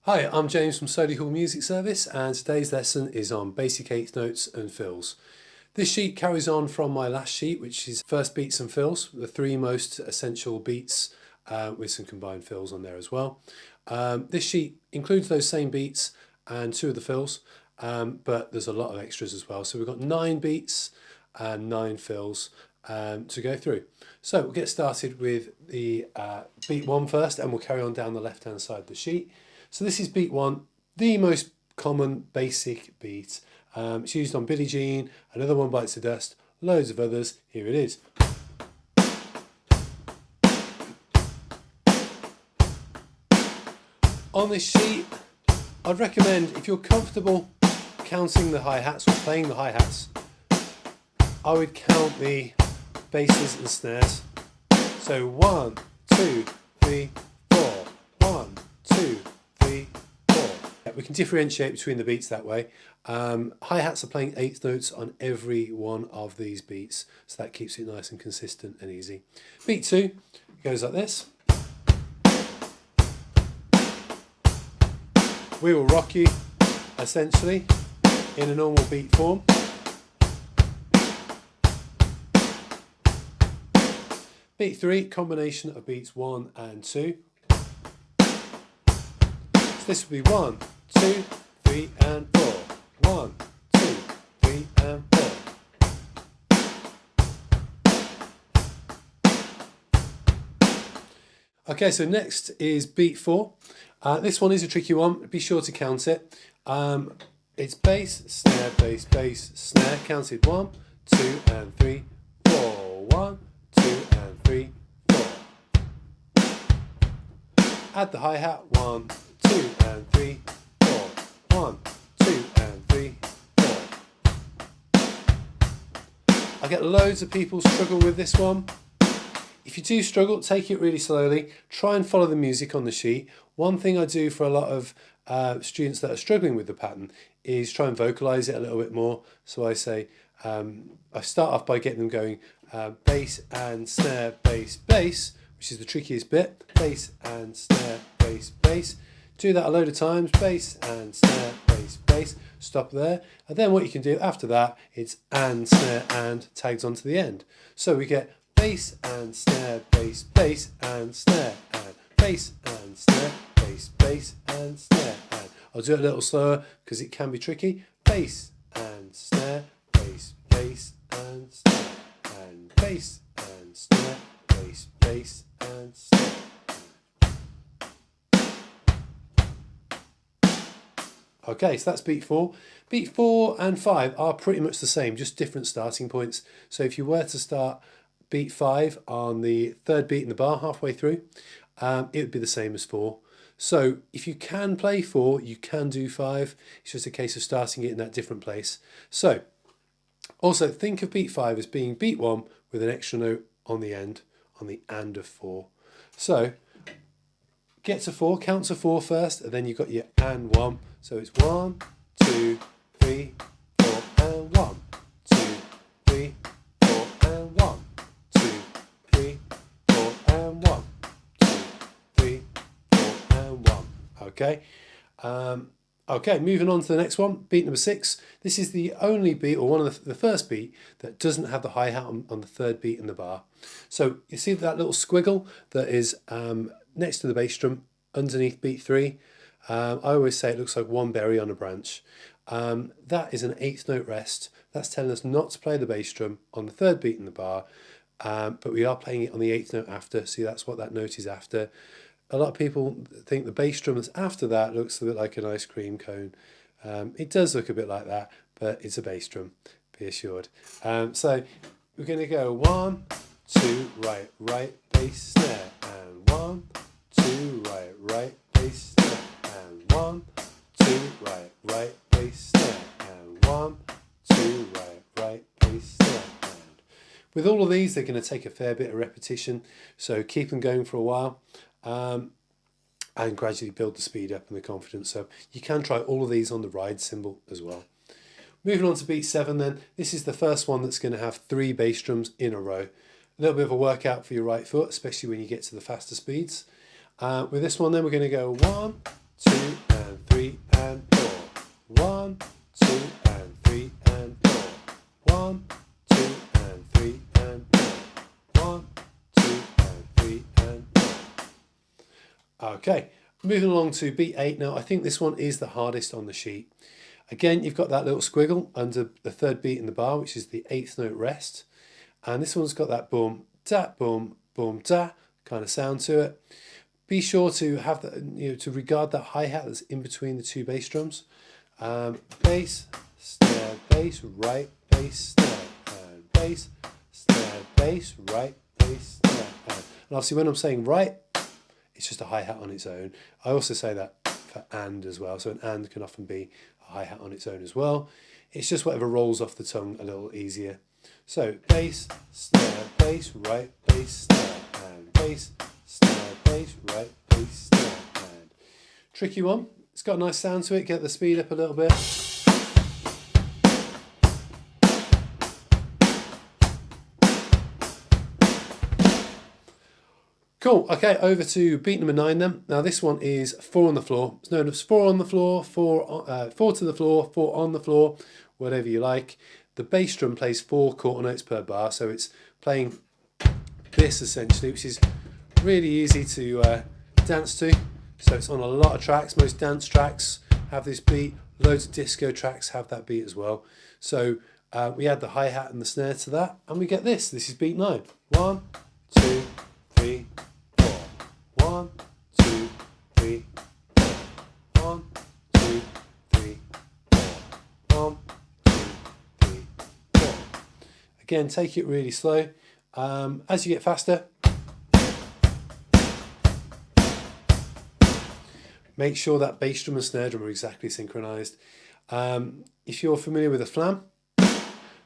Hi, I'm James from Solihull Music Service, and today's lesson is on basic eighth notes and fills. This sheet carries on from my last sheet, which is first beats and fills, the three most essential beats with some combined fills on there as well. This sheet includes those same beats and two of the fills, but there's a lot of extras as well. So we've got 9 beats and 9 fills to go through. So we'll get started with the beat 1 first, and we'll carry on down the left-hand side of the sheet. So this is beat 1, the most common basic beat. It's used on Billie Jean, Another One Bites the Dust, loads of others. Here it is. On this sheet, I'd recommend, if you're comfortable counting the hi-hats or playing the hi-hats, I would count the basses and snares. So 1, 2, 3, 4. 1, 2, 3, 4. We can differentiate between the beats that way. Hi-hats are playing eighth notes on every one of these beats, so that keeps it nice and consistent and easy. Beat 2 goes like this. We will rock you, essentially, in a normal beat form. Beat 3, combination of beats 1 and 2. So this would be 1, 2, 3 and 4. 1, 2, 3 and 4. Okay, so next is beat 4. This one is a tricky one. Be sure to count it. It's bass, snare, bass, bass, snare. Counted 1, 2 and 3, 4. 1, 2 and 3, 4. Add the hi-hat. 1, 2 and 3, 4. 1, 2 and 3, 4. I get loads of people struggle with this one. If you do struggle, take it really slowly. Try and follow the music on the sheet. One thing I do for a lot of students that are struggling with the pattern is try and vocalize it a little bit more. So I say, I start off by getting them going bass and snare, bass, bass, which is the trickiest bit. Bass and snare, bass, bass. Do that a load of times. Bass and snare, bass, bass. Stop there. And then what you can do after that, it's and, snare, and tags onto the end. So we get bass and snare, bass, bass and snare, and bass and snare, bass, bass and snare, and I'll do it a little slower because it can be tricky. Bass and snare, bass, bass and snare, and bass and snare, bass, bass and snare. Okay, so that's beat 4. Beat 4 and 5 are pretty much the same, just different starting points. So if you were to start beat 5 on the third beat in the bar halfway through, it would be the same as 4. So if you can play 4, you can do 5. It's just a case of starting it in that different place. So also think of beat 5 as being beat 1 with an extra note on the end, on the and of 4. So get to 4, count to 4 first, and then you've got your and 1. So it's 1, 2, 3, 4 and 1, 2, 3, 4 and 1. 2, 3, 4 and 1. 2, 3, 4 and 1. Okay. Okay, moving on to the next one, beat number 6. This is the only beat, or one of the first beat, that doesn't have the hi-hat on the third beat in the bar. So you see that little squiggle that is next to the bass drum underneath beat 3. I always say it looks like one berry on a branch. That is an eighth note rest. That's telling us not to play the bass drum on the third beat in the bar, but we are playing it on the eighth note after. See, that's what that note is after. A lot of people think the bass drum that's after that looks a bit like an ice cream cone. It does look a bit like that, but it's a bass drum, be assured. So we're going to go 1, 2, right, right, bass, snare, and 1, 2, right, right, bass, snare, and 1, 2, right, right, bass, snare, and 1, 2, right, right, bass, snare. And with all of these, they're going to take a fair bit of repetition, so keep them going for a while. And gradually build the speed up and the confidence. So you can try all of these on the ride cymbal as well. Moving on to beat 7 then. This is the first one that's going to have 3 bass drums in a row. A little bit of a workout for your right foot, especially when you get to the faster speeds. With this one then, we're going to go 1, 2, and and 4. 1, 2 and 3 and 4. 1, 2 and 3 and 4. 1, 2 and 3 and 4. Okay, moving along to beat 8 now. I think this one is the hardest on the sheet. Again, you've got that little squiggle under the third beat in the bar, which is the 8th note rest. And this one's got that boom, da, boom, boom, da kind of sound to it. Be sure to have that, to regard that hi-hat that's in between the two bass drums. Bass, snare, bass, right, bass, snare, and bass, snare, bass, right, bass, snare, and obviously when I'm saying right, it's just a hi-hat on its own. I also say that for and as well, so an and can often be a hi-hat on its own as well. It's just whatever rolls off the tongue a little easier. So bass, snare, bass, right, bass, snare, and bass, snare, bass, right, bass, snare, and tricky one. It's got a nice sound to it. Get the speed up a little bit. Cool. Okay, over to beat number 9 then. Now this one is 4 on the floor. It's known as 4 on the floor, 4 to the floor, 4 on the floor, whatever you like. The bass drum plays 4 quarter notes per bar, so it's playing this essentially, which is really easy to dance to. So it's on a lot of tracks. Most dance tracks have this beat. Loads of disco tracks have that beat as well. So we add the hi-hat and the snare to that, and we get this. This is beat 9. 1, 2, 3, 4. 1, 2, 3, 4. 1, 2, 3, 4. 1, 2, 3, 4. Again, take it really slow. As you get faster, make sure that bass drum and snare drum are exactly synchronized. If you're familiar with a flam,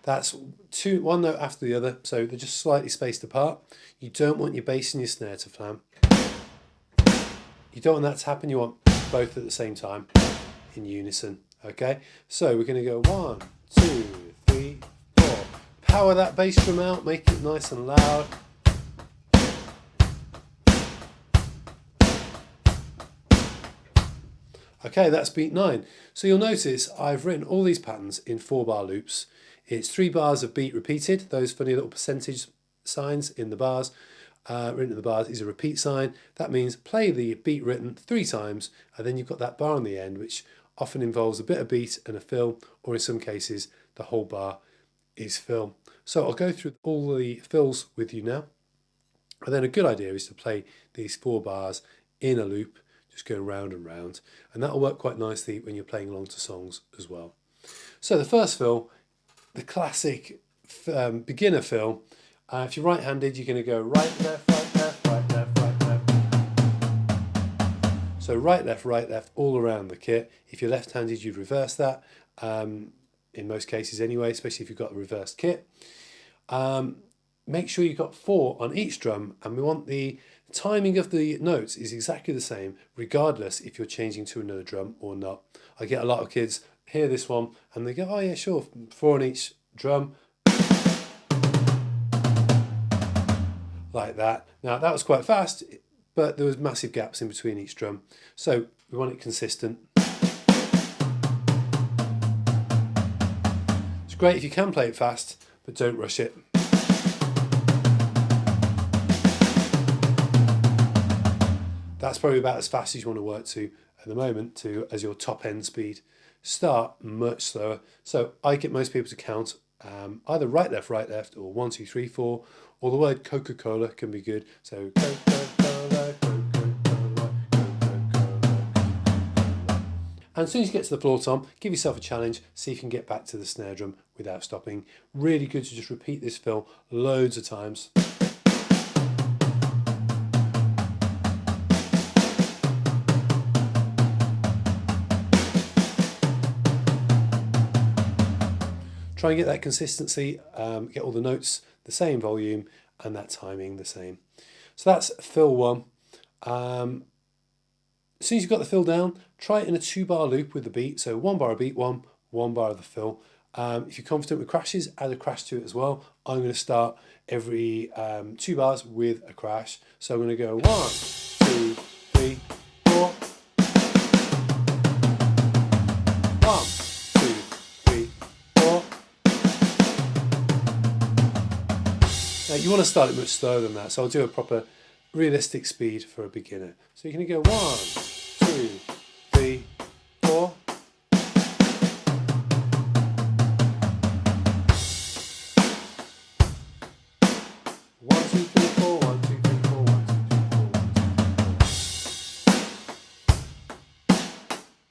that's one note after the other, so they're just slightly spaced apart. You don't want your bass and your snare to flam. You don't want that to happen, you want both at the same time in unison. Okay, so we're going to go 1, 2, 3, 4. Power that bass drum out, make it nice and loud. Okay, that's beat 9. So you'll notice I've written all these patterns in 4-bar loops. It's 3 bars of beat repeated, those funny little percentage signs in the bars. Written in the bars is a repeat sign. That means play the beat written 3 times, and then you've got that bar on the end, which often involves a bit of beat and a fill, or in some cases, the whole bar is fill. So I'll go through all the fills with you now. And then a good idea is to play these 4 bars in a loop, just going round and round, and that'll work quite nicely when you're playing along to songs as well. So the first fill, the classic beginner fill. If you're right-handed, you're going to go right, left, right, left, right, left, right, left. So right, left, all around the kit. If you're left-handed, you'd reverse that, in most cases anyway, especially if you've got a reversed kit. Make sure you've got 4 on each drum, and we want the timing of the notes is exactly the same, regardless if you're changing to another drum or not. I get a lot of kids hear this one, and they go, oh yeah, sure, 4 on each drum. Like that. Now that was quite fast, but there was massive gaps in between each drum. So we want it consistent. It's great if you can play it fast, but don't rush it. That's probably about as fast as you want to work to at the moment as your top end speed. Start much slower. So I get most people to count either right, left, or 1, 2, 3, 4, or the word Coca-Cola can be good. So Coca-Cola, Coca-Cola, Coca-Cola. And as soon as you get to the floor tom, give yourself a challenge, see if you can get back to the snare drum without stopping. Really good to just repeat this fill loads of times. Try and get that consistency, get all the notes the same volume and that timing the same. So that's fill 1. As soon as you've got the fill down, try it in a 2-bar loop with the beat. So 1 bar of beat 1, 1 bar of the fill. If you're confident with crashes, add a crash to it as well. I'm going to start every 2 bars with a crash. So I'm going to go 1, 2, 3, 4. You want to start it much slower than that, so I'll do a proper realistic speed for a beginner. So you're going to go 1, 2, 3, 4. One, two, three, four, 1, 2, 3, 4, 1, 2, 3, 4, 1, 2, 3, 4.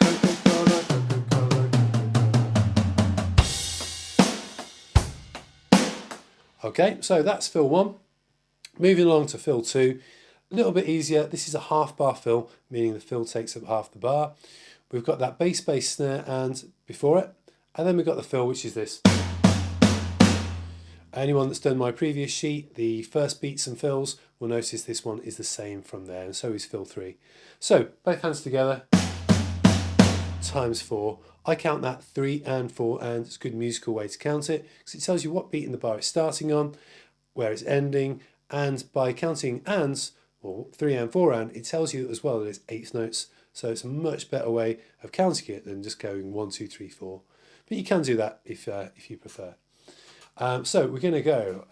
Coca-Cola, Coca-Cola, Coca-Cola. Okay, so that's fill 1. Moving along to fill 2. A little bit easier. This is a half bar fill, meaning the fill takes up half the bar. We've got that bass snare and before it, and then we've got the fill, which is this. Anyone that's done my previous sheet, the first beats and fills, will notice this one is the same from there, and so is fill 3. So both hands together, times 4. I count that 3 and 4, and it's a good musical way to count it because it tells you what beat in the bar it's starting on, where it's ending, and by counting ands, or 3 and 4 and, it tells you as well that it's eighth notes. So it's a much better way of counting it than just going 1, 2, 3, 4. But you can do that if you prefer. So we're going to go.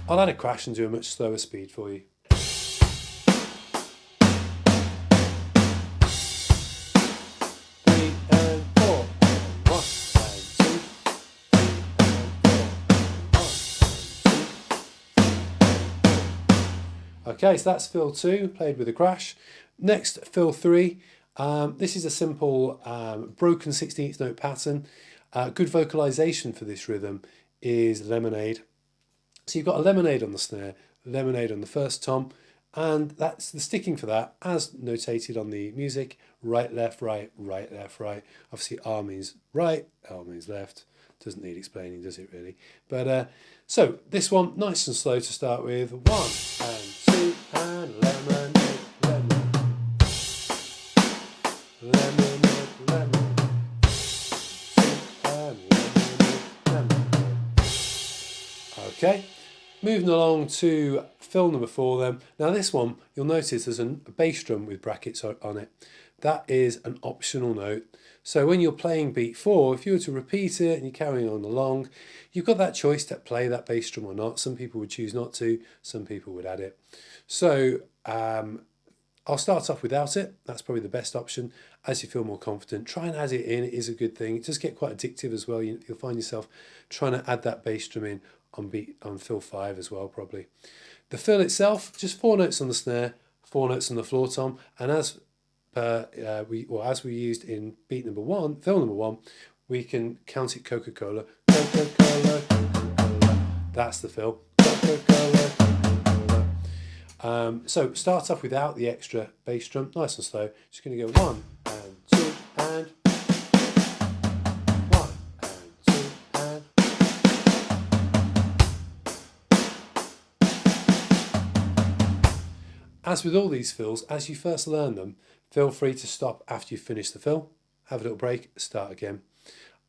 I'll add a crash and do a much slower speed for you. Okay, so that's fill 2, played with a crash. Next, fill 3. This is a simple broken 16th note pattern. Good vocalization for this rhythm is lemonade. So you've got a lemonade on the snare, lemonade on the first tom, and that's the sticking for that, as notated on the music, right, left, right, right, left, right. Obviously R means right, L means left. Doesn't need explaining, does it really? But so this one, nice and slow to start with. 1 and 2 and lemonade, lemonade, lemonade, lemonade, 2 and lemonade, lemonade. Okay, moving along to fill number 4 then. Now this one, you'll notice there's a bass drum with brackets on it. That is an optional note. So when you're playing beat 4, if you were to repeat it and you're carrying on along, you've got that choice to play that bass drum or not. Some people would choose not to, some people would add it. So I'll start off without it. That's probably the best option. As you feel more confident, try and add it in. It is a good thing. It does get quite addictive as well. You'll find yourself trying to add that bass drum in on fill 5 as well, probably. The fill itself, just 4 notes on the snare, 4 notes on the floor tom, and as we used in beat number 1, fill number 1, we can count it Coca-Cola, Coca-Cola, Coca-Cola. That's the fill. Coca-Cola, Coca-Cola. So start off without the extra bass drum, nice and slow. Just going to go 1 and 2 and 1 and 2 and. As with all these fills, as you first learn them, feel free to stop after you finish the fill, have a little break, start again.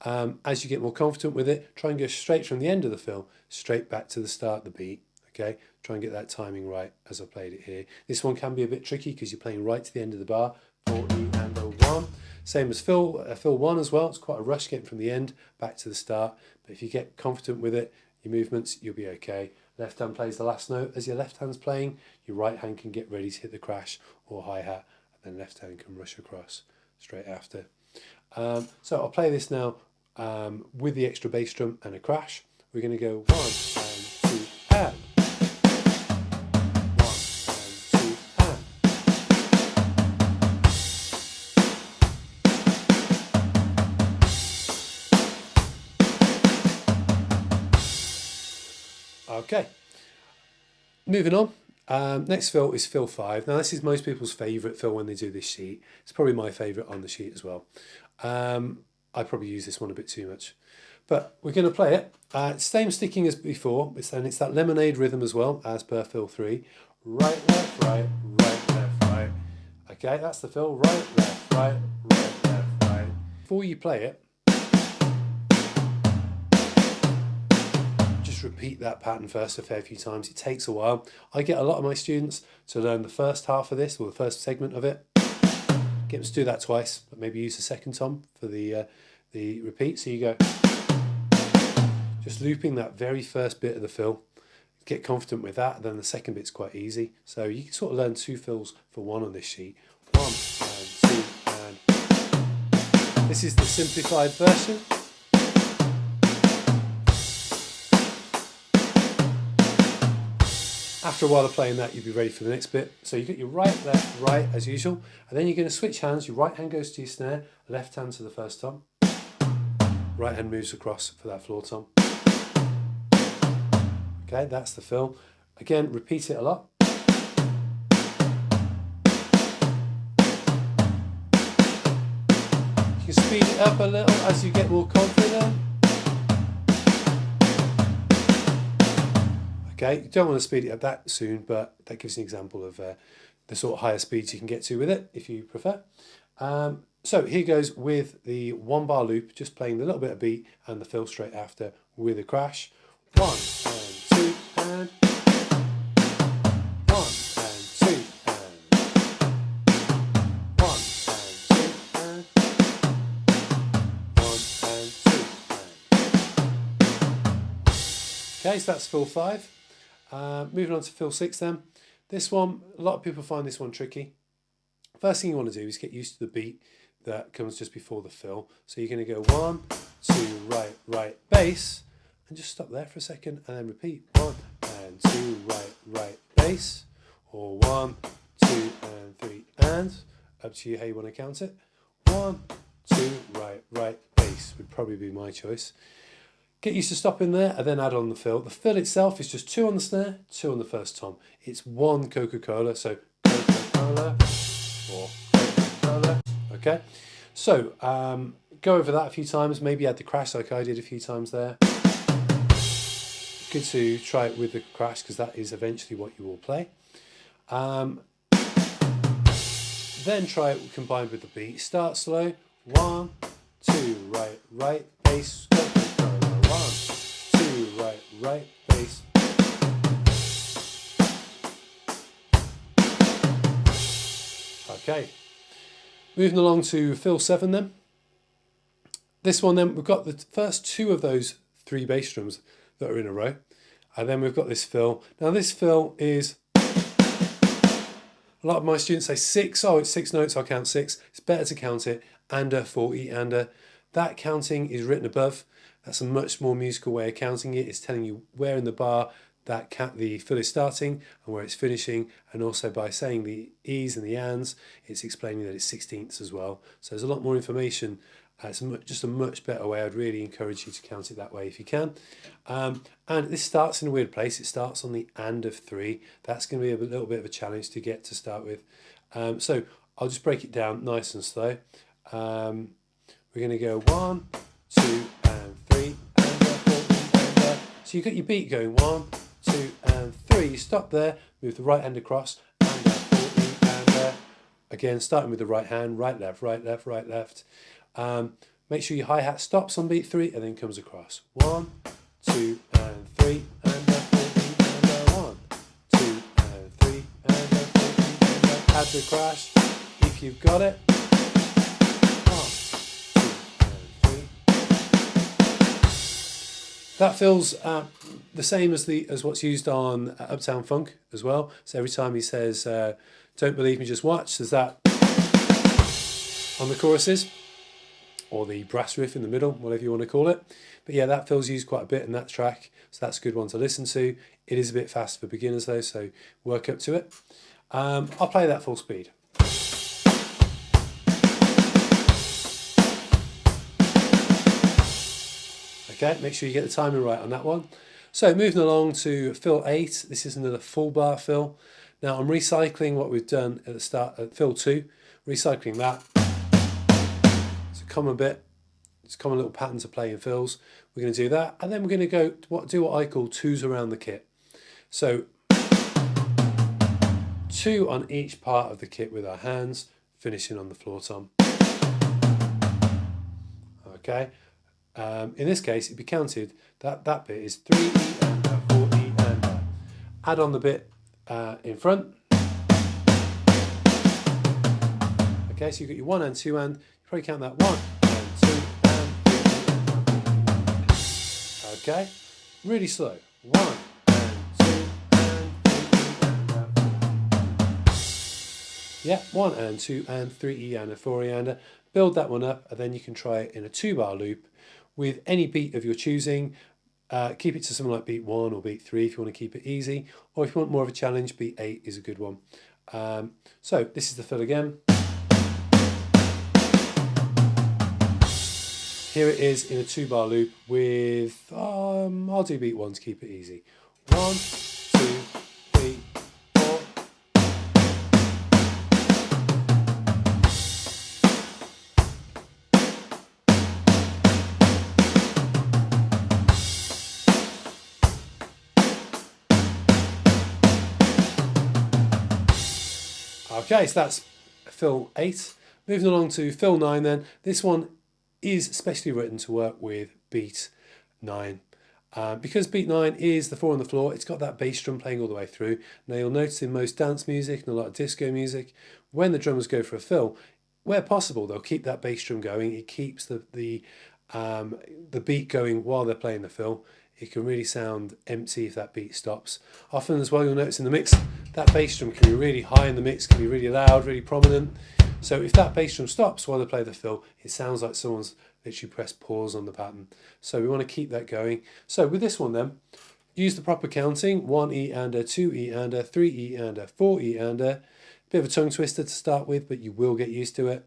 As you get more confident with it, try and go straight from the end of the fill, straight back to the start of the beat. Okay, try and get that timing right as I played it here. This one can be a bit tricky because you're playing right to the end of the bar, 4E and a 1. Same as fill 1 as well. It's quite a rush getting from the end back to the start. But if you get confident with it, your movements, you'll be okay. Left hand plays the last note. As your left hand's playing, your right hand can get ready to hit the crash or hi-hat, and then left hand can rush across straight after. So I'll play this now with the extra bass drum and a crash. We're going to go 1 and 2 and 1 and 2 and. Okay, moving on. Next fill is fill 5. Now this is most people's favourite fill when they do this sheet. It's probably my favourite on the sheet as well. I probably use this one a bit too much. But we're going to play it. Same sticking as before, it's that lemonade rhythm as well, as per fill 3. Right, left, right, right, left, right. Okay, that's the fill. Right, left, right, right, left, right. Before you play it, repeat that pattern first a fair few times. It takes a while. I get a lot of my students to learn the first half of this, or the first segment of it, Get them to do that twice, but maybe use the second tom for the repeat. So you go, just looping that very first bit of the fill. Get confident with that, and then the second bit's quite easy. So you can sort of learn 2 fills for 1 on this sheet. 1 and 2 and this is the simplified version. After a while of playing that, you'll be ready for the next bit. So you get your right, left, right as usual, and then you're going to switch hands. Your right hand goes to your snare, left hand to the first tom. Right hand moves across for that floor tom. Okay, that's the fill. Again, repeat it a lot. You can speed it up a little as you get more confident. Okay, you don't want to speed it up that soon, but that gives you an example of the sort of higher speeds you can get to with it, if you prefer. So here goes with the 1 bar loop, just playing the little bit of beat and the fill straight after with a crash. 1 and 2 and 1 and 2 and 1 and 2 and 1 and 2 and. Okay, so that's fill 5. Moving on to fill 6 then. This one, a lot of people find this one tricky. First thing you want to do is get used to the beat that comes just before the fill. So you're going to go 1, 2, right, right, bass, and just stop there for a second and then repeat 1 and 2, right, right, bass, or 1, 2 and 3 and, up to you how you want to count it. 1, 2, right, right, bass would probably be my choice. Get used to stopping there and then add on the fill. The fill itself is just 2 on the snare, 2 on the first tom. It's 1 Coca-Cola, so Coca-Cola or Coca-Cola. Okay, so go over that a few times. Maybe add the crash like I did a few times there. Good to try it with the crash because that is eventually what you will play. Then try it combined with the beat. Start slow. 1, 2, right, right, bass. Coca-Cola. 1, 2, right, right, bass. Okay. Moving along to fill 7 then. This one then, we've got the first 2 of those 3 bass drums that are in a row. And then we've got this fill. Now this fill is, a lot of my students say 6. Oh, it's 6 notes, I'll count 6. It's better to count it under 40 under. That counting is written above. That's a much more musical way of counting it. It's telling you where in the bar the fill is starting and where it's finishing, and also by saying the E's and the ands, it's explaining that it's 16ths as well. So there's a lot more information. It's just a much better way. I'd really encourage you to count it that way if you can. And this starts in a weird place. It starts on the and of 3. That's going to be a little bit of a challenge to get to start with. So I'll just break it down nice and slow. We're going to go 1, 2 and 3 and 4 and so you've got your beat going 1, 2 and 3. You stop there, move the right hand across, and 40 and again starting with the right hand, right left, right left, right left. Make sure your hi-hat stops on beat 3 and then comes across. 1, 2 and 3 and 40 and 1, 2 and 3 and 40 and add the crash if you've got it. 1, 2 and 3. That feels the same as what's used on Uptown Funk as well. So every time he says, "Don't believe me, just watch," there's that on the choruses, or the brass riff in the middle, whatever you want to call it. But yeah, that fill's used quite a bit in that track, so that's a good one to listen to. It is a bit fast for beginners though, so work up to it. I'll play that full speed. Okay, make sure you get the timing right on that one. So moving along to fill 8, this is another full bar fill. Now I'm recycling what we've done at the start at fill 2, recycling that. It's a common bit, it's a common little pattern to play in fills. We're going to do that, and then we're going to go do what I call 2s around the kit. So 2 on each part of the kit with our hands, finishing on the floor tom. Okay. In this case, it'd be counted that bit is 3 E and 4 E and add on the bit in front. Okay, Okay, so you've got your 1 and 2 and, you probably count that 1 and 2 and 3. Okay, really slow. 1 and 2 and 3. Yeah, 1 and 2 and 3 and a 4 and. Build that one up, and then you can try it in a 2-bar loop with any beat of your choosing. Keep it to something like beat 1 or beat 3 if you want to keep it easy, or if you want more of a challenge, beat 8 is a good one. So this is the fill again. Here it is in a 2-bar loop with, I'll do beat 1 to keep it easy. 1, 2, 3, 4. Okay, so that's fill 8. Moving along to fill 9 then. This one is specially written to work with beat 9. Because beat 9 is the 4 on the floor, it's got that bass drum playing all the way through. Now you'll notice in most dance music and a lot of disco music, when the drummers go for a fill, where possible they'll keep that bass drum going. It keeps the beat going while they're playing the fill. It can really sound empty if that beat stops. Often as well, you'll notice in the mix, that bass drum can be really high in the mix, can be really loud, really prominent. So if that bass drum stops while they play the fill, it sounds like someone's literally pressed pause on the pattern. So we want to keep that going. So with this one then, use the proper counting, 1 E and a, 2 E and a, 3 E and a, 4 E and a. Bit of a tongue twister to start with, but you will get used to it.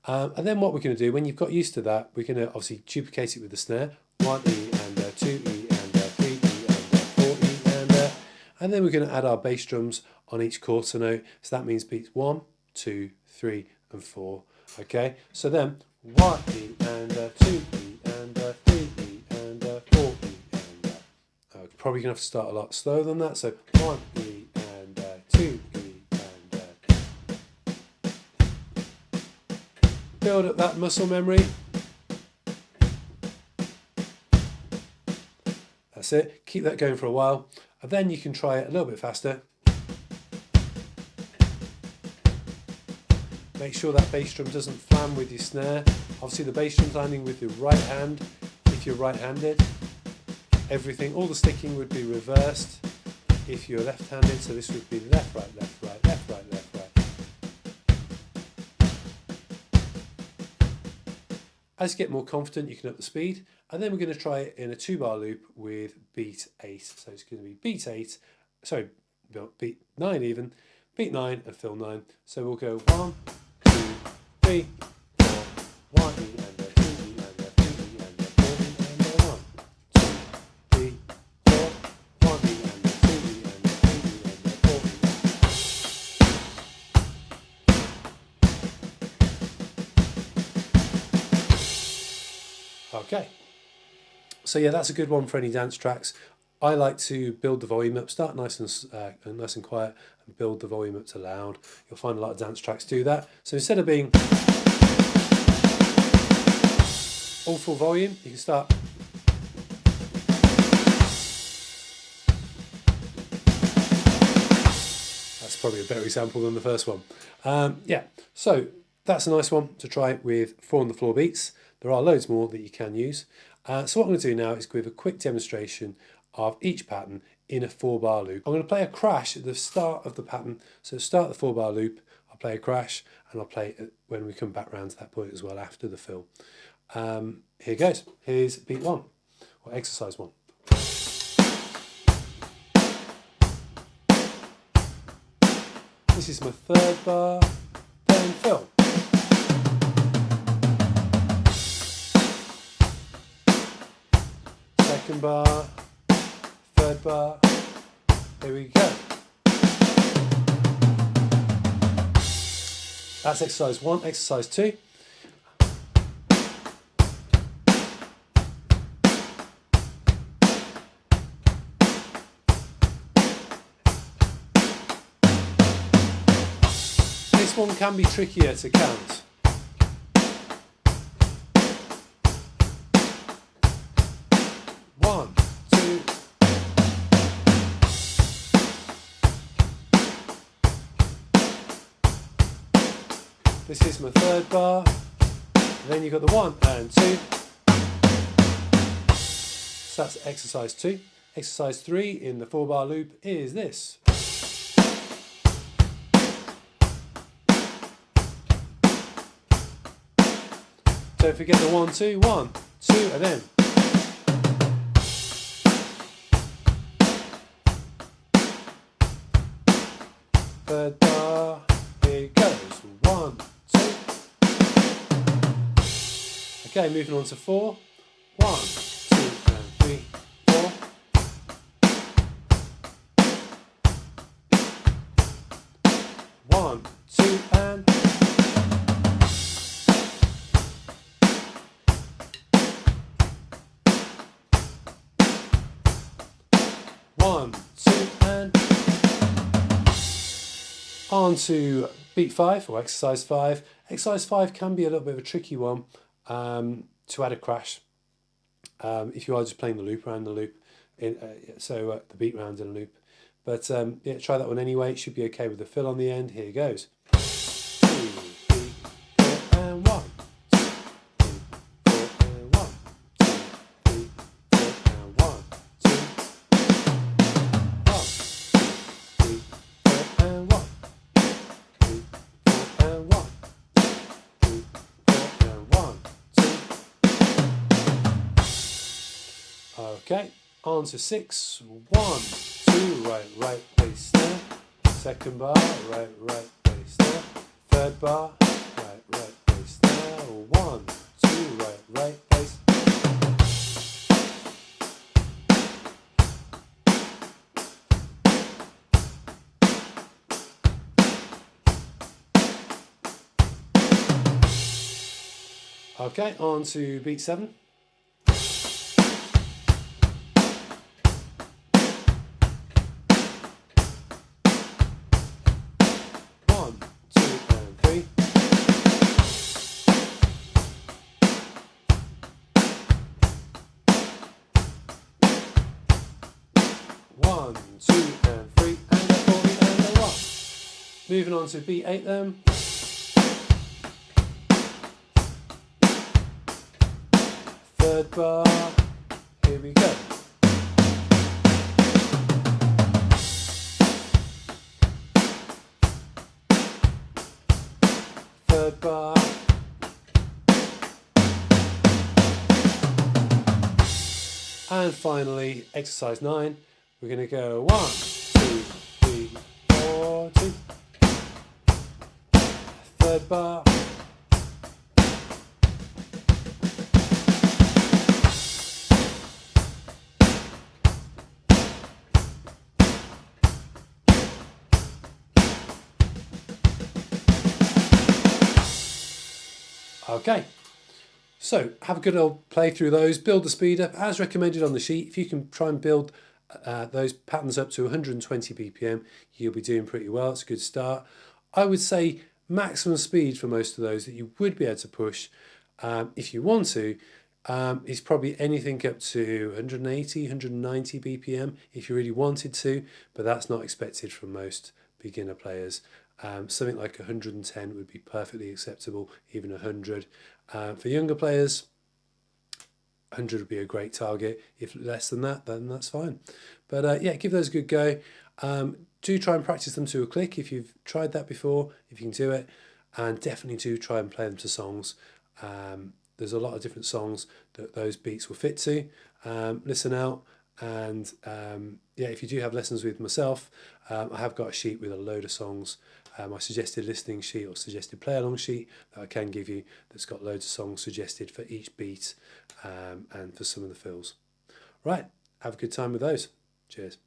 And then what we're going to do, when you've got used to that, we're going to obviously duplicate it with the snare. 1 E and a, 2 E and a, 3 E and a, 4 E and a. And then we're going to add our bass drums on each quarter note. So that means beats 1, 2, 3 and 4. Okay, so then 1 E and a, 2 E and a, 3 E and a, 4 E and a. Probably going to have to start a lot slower than that. So 1 E and a, 2 E and a. Build up that muscle memory. That's it. Keep that going for a while, and then you can try it a little bit faster. Make sure that bass drum doesn't flam with your snare. Obviously the bass drum's landing with your right hand if you're right-handed. Everything, all the sticking would be reversed if you're left-handed, so this would be left, right, left, right, left, right, left, right. As you get more confident, you can up the speed, and then we're going to try it in a 2-bar loop with beat 8. So it's going to be beat 8, sorry, beat 9 even, beat 9 and fill 9. So we'll go 1, 2, 3, 4, 1 E and a, 2 E and a, 3 E and a, 4 E and a, 1, 2, 3, 4, 1 E and a, 2 E and a, 3 E and a, 4 E. Okay. So yeah, that's a good one for any dance tracks. I like to build the volume up, start nice and quiet, and build the volume up to loud. You'll find a lot of dance tracks do that. So instead of being all full volume, you can start. That's probably a better example than the first one. Yeah, so that's a nice one to try with 4 on the floor beats. There are loads more that you can use. So what I'm going to do now is give a quick demonstration of each pattern in a 4-bar loop. I'm going to play a crash at the start of the pattern. So start the 4-bar loop, I'll play a crash, and I'll play it when we come back round to that point as well after the fill. Here goes. Here's beat 1, or exercise 1. This is my 3rd bar, then fill. Second bar, 3rd bar, here we go. That's exercise 1. Exercise 2. This one can be trickier to count. This is my third bar. Then you've got the 1 and 2. So that's exercise 2. Exercise 3 in the 4-bar loop is this. Don't forget the 1, 2, 1, 2, and then. Third bar, here it goes. 1, 2. Okay, moving on to 4. 1, 2, and 3, 4. 1, 2, and. One, 2, and on to beat 5 or exercise 5. Exercise 5 can be a little bit of a tricky one to add a crash if you are just playing the loop around the loop, the beat round in a loop. But yeah, try that one anyway. It should be okay with the fill on the end. Here it goes. 2, 3, 4, and 1. 2, 3, 4, and 1. 2, 3, 4, and 1. 2, 1, 2, 3, 4, and 1. 3, 4, and 1. 3, 4, and 1. 2. Okay, on to 6. 1, 2, right, bass there. Second bar, right, bass there. Third bar, right, bass there. 1, 2, right, bass. Okay, on to beat 7. 1, 2, and 3. 1, 2, and 3, and a 4 and a 1. Moving on to beat 8 then. Third bar, here we go. Third bar. And finally, exercise 9. We're going to go 1, 2, 3, 4, 2. Third bar. Okay, so have a good old play through those, build the speed up as recommended on the sheet. If you can try and build those patterns up to 120 BPM, you'll be doing pretty well. It's a good start. I would say maximum speed for most of those that you would be able to push if you want to is probably anything up to 180, 190 BPM if you really wanted to, but that's not expected from most beginner players. Something like 110 would be perfectly acceptable, even 100. For younger players, 100 would be a great target. If less than that, then that's fine. But yeah, give those a good go. Do try and practice them to a click if you've tried that before, if you can do it. And definitely do try and play them to songs. There's a lot of different songs that those beats will fit to. Listen out. And yeah, if you do have lessons with myself, I have got a sheet with a load of songs, my suggested listening sheet or suggested play along sheet that I can give you that's got loads of songs suggested for each beat and for some of the fills. Right, have a good time with those. Cheers.